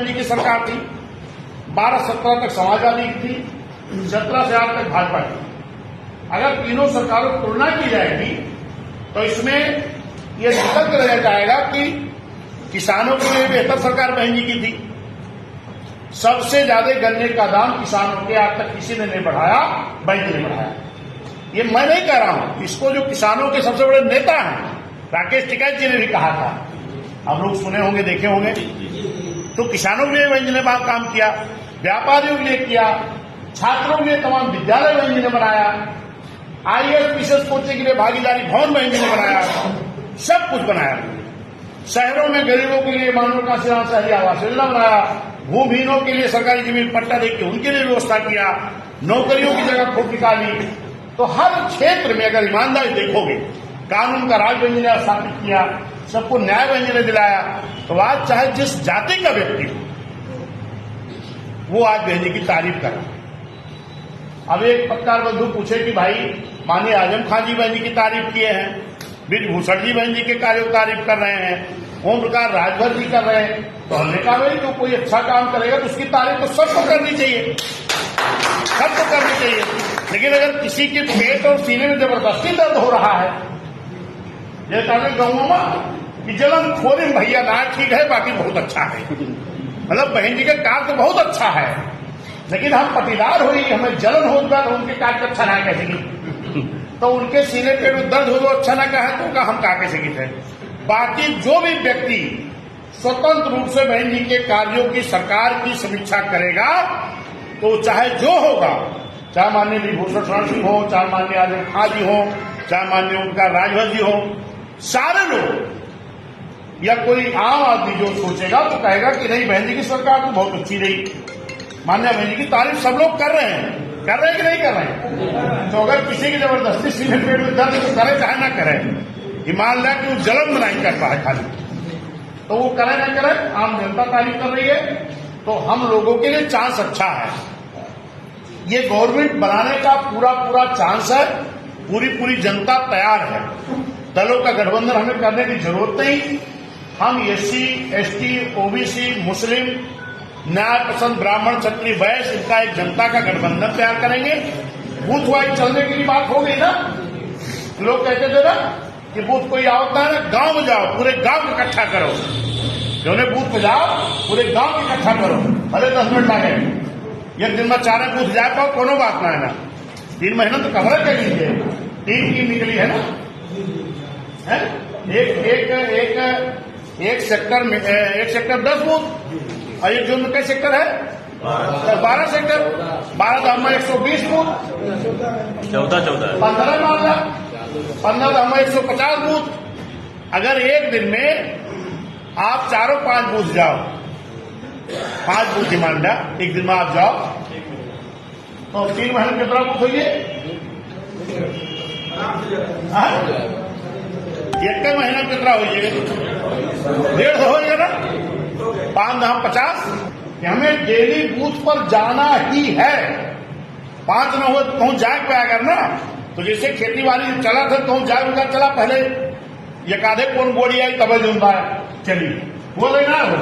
की सरकार थी, 12-17 तक समाजवादी की थी, 17 से 8 तक भाजपा की। अगर तीनों सरकारों की तुलना की जाएगी तो इसमें यह निकल कर रह जाएगा कि किसानों के लिए बेहतर सरकार बहन जी की थी। सबसे ज्यादा गन्ने का दाम किसानों के आज तक किसी ने नहीं बढ़ाया, बहन जी ने बढ़ाया। ये मैं नहीं कह रहा हूं, इसको जो किसानों के सबसे बड़े नेता हैं राकेश टिकैत जी ने भी कहा था, आप लोग सुने होंगे, देखे होंगे। तो किसानों के लिए बहन जी ने काम किया, व्यापारियों के लिए किया, छात्रों के लिए तमाम विद्यालय बहन जी ने बनाया, IAS विशेष कोटे के लिए भागीदारी भवन बहन जी ने बनाया, सब कुछ बनाया। शहरों में गरीबों के लिए मानव का शहरी आवास योजना बनाया, भूमिहीनों के लिए सरकारी जमीन पट्टा देकर उनके लिए व्यवस्था किया, नौकरियों की जगह खोज निकाली। तो हर क्षेत्र में अगर ईमानदारी देखोगे, कानून का राज बहन जी ने स्थापित किया, सबको न्याय बहन जी ने दिलाया। तो आज चाहे जिस जाति का व्यक्ति हो वो आज बहन जी की तारीफ कर रहा है। अब एक पत्रकार बंधु पूछे कि भाई माननीय आजम खान जी बहन जी की तारीफ किए हैं, ब्रिजभूषण जी बहन जी के कार्यों की तारीफ कर रहे हैं, ओम प्रकाश राजभर जी कर रहे हैं। तो हमने कहा भाई जो कोई अच्छा काम करेगा तो उसकी तारीफ तो सबको करनी चाहिए, सबको करनी चाहिए। लेकिन अगर किसी के पेट और सीने में जबरदस्ती दर्द हो रहा है, जैसे गाँव में कि जलन खोले भैया ना, ठीक है, बाकी बहुत अच्छा है, मतलब बहन जी का कार्य तो बहुत अच्छा है, लेकिन हम पटीदार हुई, हमें जलन होगा तो उनके कार्य अच्छा ना कहेगी। तो उनके सीने पेट में दर्द हो अच्छा ना कहे तो उनका हम कहा कैसे थे। बाकी जो भी व्यक्ति स्वतंत्र रूप से बहन जी के कार्यों की सरकार की समीक्षा करेगा तो चाहे जो होगा, चाहे माननीय ब्रिजभूषण शरण सिंह हो, चाहे माननीय आजम खान जी हो, चाहे माननीय उनका राजभर जी हो, सारे लोग या कोई आम आदमी जो सोचेगा तो कहेगा कि नहीं बहन जी की सरकार तो बहुत अच्छी रही। माननीय बहन जी की तारीफ सब लोग कर रहे हैं कि नहीं कर रहे हैं। तो अगर किसी की जबरदस्ती सीने पेट में दर्द तो करे चाहे ना करे, ईमानदार की वो जलन में नहीं करता है खाली, तो वो करे ना करे, आम जनता तारीफ कर रही है। तो हम लोगों के लिए चांस अच्छा है, ये गवर्नमेंट बनाने का पूरा चांस है, पूरी जनता तैयार है। दलों का गठबंधन हमें करने की जरूरत नहीं। हम SC, ST, OBC, मुस्लिम, न्याय पसंद, ब्राह्मण, क्षत्रिय, वैश्य, इनका एक जनता का गठबंधन तैयार करेंगे। बूथ वाइज चलने की बात हो गई ना, लोग कहते थे ना कि बूथ कोई आवता है ना, गांव में जाओ, पूरे गांव को इकट्ठा करो, जो बूथ पे जाओ पूरे गांव को इकट्ठा करो, भले 10 मिनट लगे, एक दिन में 4 बूथ जा पाओ, कोनो बात ना है ना, 3 महीना तो कवर कर लीजिए। 3 की निकली है ना, है? एक सेक्टर में 10 बूथ, और ये जोन में कई सेक्टर है, 12 सेक्टर, 12 धाम में 120 बूथ, 14 15 मामला, 15 धाम में 150 बूथ। अगर एक दिन में आप 4-5 बूथ जाओ, 5 बूथ डिमांडा एक दिन में आप जाओ, तो 3 महीने कितना बूथ होइए, एक का महीना कितना होइए, 1.5 होइए ना, 5 धाम 50। हमें डेली बूथ पर जाना ही है, 5 न हो तो जाग पे अगर ना, तो जैसे खेती बाड़ी चला था तो जाग उनका चला, पहले एक आधे कौन बोली आई तब जुम्बा चली बोले ना हो।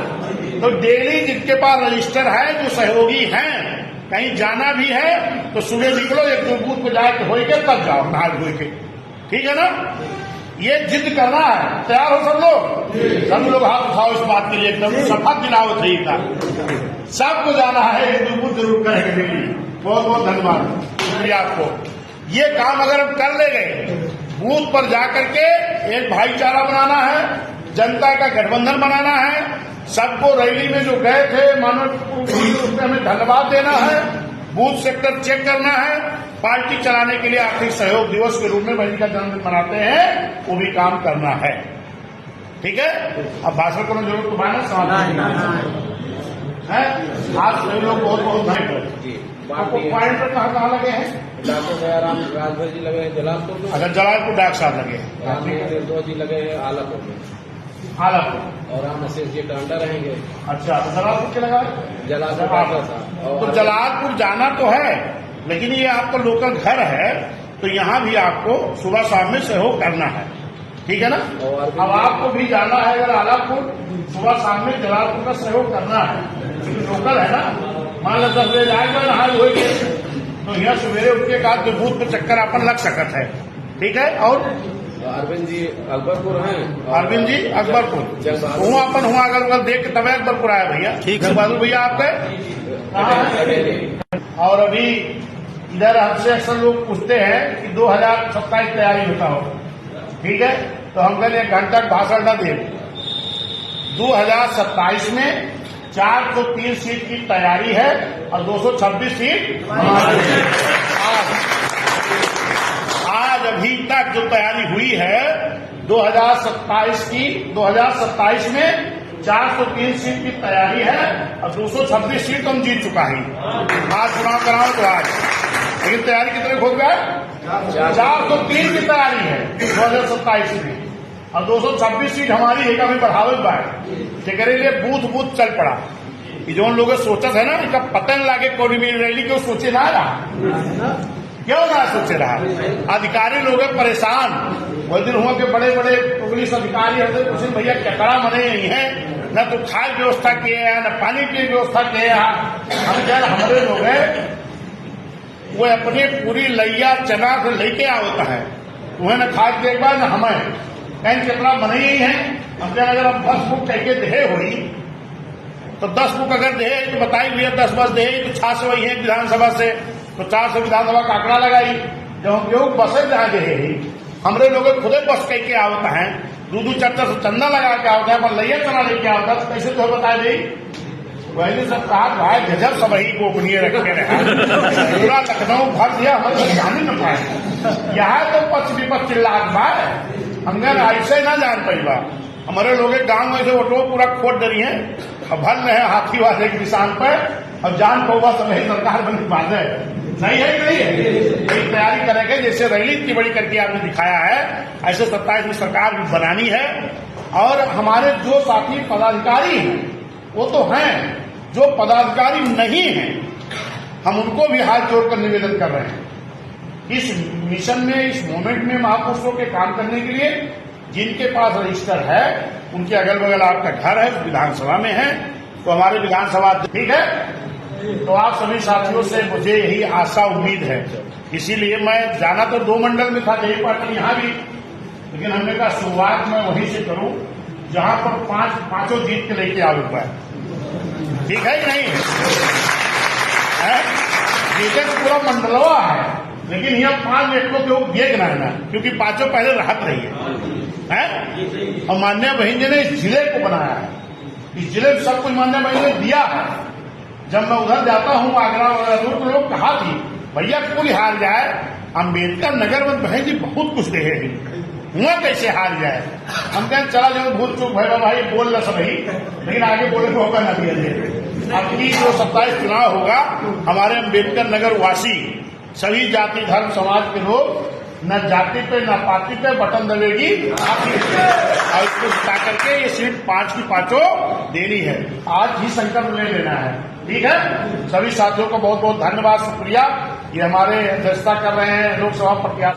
तो डेली जिनके पास रजिस्टर है, जो सहयोगी हैं, कहीं जाना भी है तो सुबह निकलो, 1-2 बूथ पे जाके हो के तब जाओ, नहा धो के, ठीक है ना। ये जिद करना है, तैयार हो सब लोग हाथ उठाओ इस बात के लिए, एकदम शपथ दिलाओ सही का, सबको जाना है, 1-2 बूथ जरूर करेंगे। बहुत धन्यवाद, शुक्रिया आपको। ये काम अगर हम कर ले गए, बूथ पर जाकर के एक भाईचारा बनाना है, जनता का गठबंधन बनाना है, सबको रैली में जो गए थे उसमें हमें धन्यवाद देना है, बूथ सेक्टर चेक करना है, पार्टी चलाने के लिए आर्थिक सहयोग दिवस के रूप में बहन का जन्मदिन मनाते हैं, वो भी काम करना है, ठीक है। अब भाषण को जरूरत तो है, आज सभी लोग बहुत धन्यवाद। आपको पॉइंट पर कहाँ लगे हैं? राजभर जी लगे हैं जलालपुर में, अगर जलालपुर डाक साहब लगे हैं, 2 जी लगे हैं आलापुर में, आलापुर, और हम अशेष जी टांडा रहेंगे। अच्छा, तो जलालपुर के लगा, जलालपुर। तो जलालपुर जाना तो है, लेकिन ये आपका लोकल घर है, तो यहाँ भी आपको सुबह शाम में सहयोग करना है। ठीक है ना। और अब आपको भी जाना है अगर आलापुर, सुबह शाम में जलालपुर का सहयोग करना है, क्योंकि लोकल है ना। मान लो 10 बजे जाएगा नहा हो गए तो यहाँ सवेरे उठ के बाद बूथ पे चक्कर अपन लग सकत है, ठीक है। और अरविंद जी अकबरपुर हैं, अरविंद जी अकबरपुर हुआ अपन हुआ अगर देख के तब अकबरपुर आया भैया। ठीक है बहादुर भैया आपके कहाँ। और अभी इधर हमसे अक्सर लोग पूछते हैं कि 2027 तैयारी होता हो, ठीक है। तो हम कल 1 घंटा भाषण न दे। 2027 में 403 सीट की तैयारी है और 226 सीट हमारी है। आज अभी तक जो तैयारी हुई है 2027 में 403 सीट की तैयारी है और 226 सीट हम जीत चुका है। आज चुनाव कराओ तो आज, लेकिन तैयारी कितने हो गया? 403 की तैयारी है 2027 में और 226 सीट हमारी है। कभी बढ़ावत बात लिए बूथ बूथ चल पड़ा कि जो लोग सोचत है ना इनका पतन लागे कोई भी रैली क्यों सोचे ना रहा, क्यों ना सोचे रहा। अधिकारी लोग परेशान। वही दिन हुआ कि बड़े बड़े पुलिस अधिकारी होते कुछ भैया ककड़ा मने नहीं है, न तो खाए व्यवस्था किए हैं न पानी की व्यवस्था किए हैं। हम क्या हमारे लोग हैं वो अपने पूरी लैया चना से लेके आवता है, उन्हें न खाद के बाद न हमें कहीं कितना बने ही है। हम क्या अगर हम 10 बुक कह के दे हुई तो 10 बुक अगर दे तो बताई भैया 10 बस दे तो 600 वही है विधानसभा से, तो 400 विधानसभा का आंकड़ा लगाई। जब हम लोग बसे जहाँ दे हमरे लोग खुदे बस कह के आवता है, 2-2 400 चंदा लगा के आवता है, पर लैया चना लेके आवता है। तो कैसे तो बताए दी वही सब कहा भाई गजब सब ही गोपनीय रखे रहे। पूरा लखनऊ भर दिया हमारे जाने न पाए। यहाँ तो पक्ष विपक्ष चिल्लात बात हम ऐसे ना जान पाई बा। हमारे लोग गांव में से ऑटो पूरा खोट डरी है, अब भल रहे हाथी वाले के निशान पर, अब जान पौवा समय सरकार बनी बात है नहीं है कि नहीं है। तैयारी करेंगे जैसे रैली इतनी बड़ी करके आपने दिखाया है, ऐसे 27 में सरकार भी बनानी है। और हमारे जो साथी पदाधिकारी हैं वो तो हैं, जो पदाधिकारी नहीं हैं हम उनको भी हाथ जोड़कर निवेदन कर रहे हैं इस मिशन में, इस मूवमेंट में महापुरुषों के काम करने के लिए। जिनके पास रजिस्टर है उनके अगल बगल आपका घर है, विधानसभा में है, तो हमारे विधानसभा ठीक है। तो आप सभी साथियों से मुझे यही आशा उम्मीद है। इसीलिए मैं जाना तो 2 मंडल में था, यही पार्टी यहाँ भी, लेकिन हमने कहा शुरुआत मैं वहीं से करूं जहां पर पांचों जीत के लेके आवे पाए। ठीक है कि नहीं है? जीते तो पूरा मंडलवा है, लेकिन यहाँ 5 व्यक्तियों के वो देख रहे ना, क्योंकि 5 पहले राहत रही है। और माननीय बहन जी ने इस जिले को बनाया है, इस जिले में सब कुछ माननीय बहन ने दिया है। जब मैं उधर जाता हूँ आगरा वगैरह दूर, तो लोग कहा थी भैया कोई हार जाए, अम्बेडकर नगर में बहन जी बहुत कुछ दे है, हुआ कैसे हार जाए। हम कहें चला जो भूल चूक भाई भाई बोल रहा सब ही, लेकिन आगे बोले को होगा ना दिया। अगली जो 27 चुनाव होगा हमारे अम्बेडकर नगर वासी सभी जाति धर्म समाज के लोग न जाति पे न पार्टी पे बटन दबेगी और इसको जिता करके ये सीट 5 की 5 देनी है। आज ही संकल्प ले लेना है। ठीक है, सभी साथियों को बहुत बहुत धन्यवाद, शुक्रिया। ये हमारे अध्यक्षता कर रहे हैं लोकसभा प्रत्याशी।